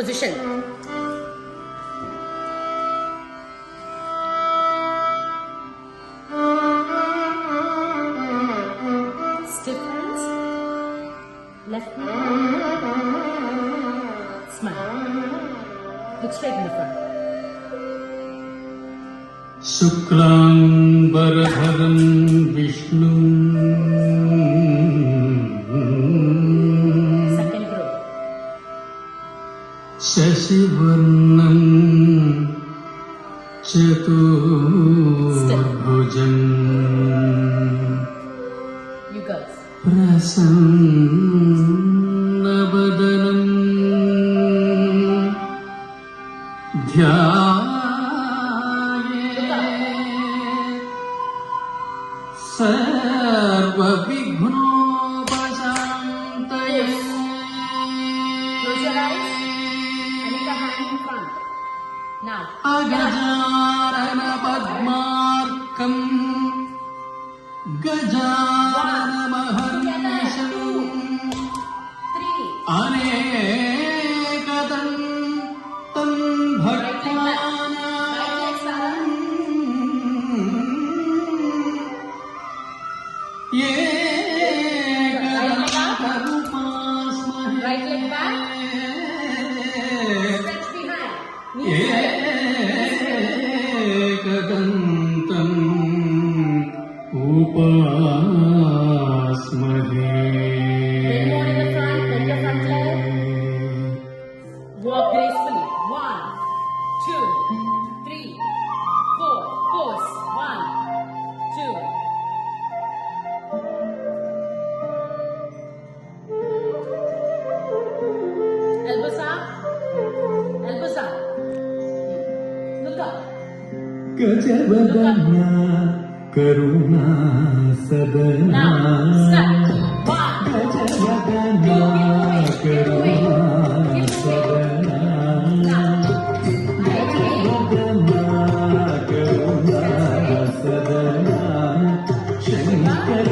position. Stiff hands. Left hand. Smile. Look straight in the front. शुक्लांबरधरं Vishnu Second row. शशिवर्णं चतुर्भुजम् You girls. प्रसन्नवदनं सर्वविघ्नोपशान्तये Close your eyes and lift a hand in front. Now. अगजानन पद्मार्कं गजाननमहर्निशम् 3. अनेकदं तं भक्तानां एकदन्तमुपास्महे Right leg back. Stretch behind. Knees एकदन्तम् उपास्महे Bend more in the front. Bend your front leg. Walk gracefully. 1, 2, 3, 4. Pose. 1, 2. Elbows up. Elbows up. Look up. गजवदना Karuna सदना Now, start. 1, गजवदना Karuna सदना गजवदना Karuna सदना Shankar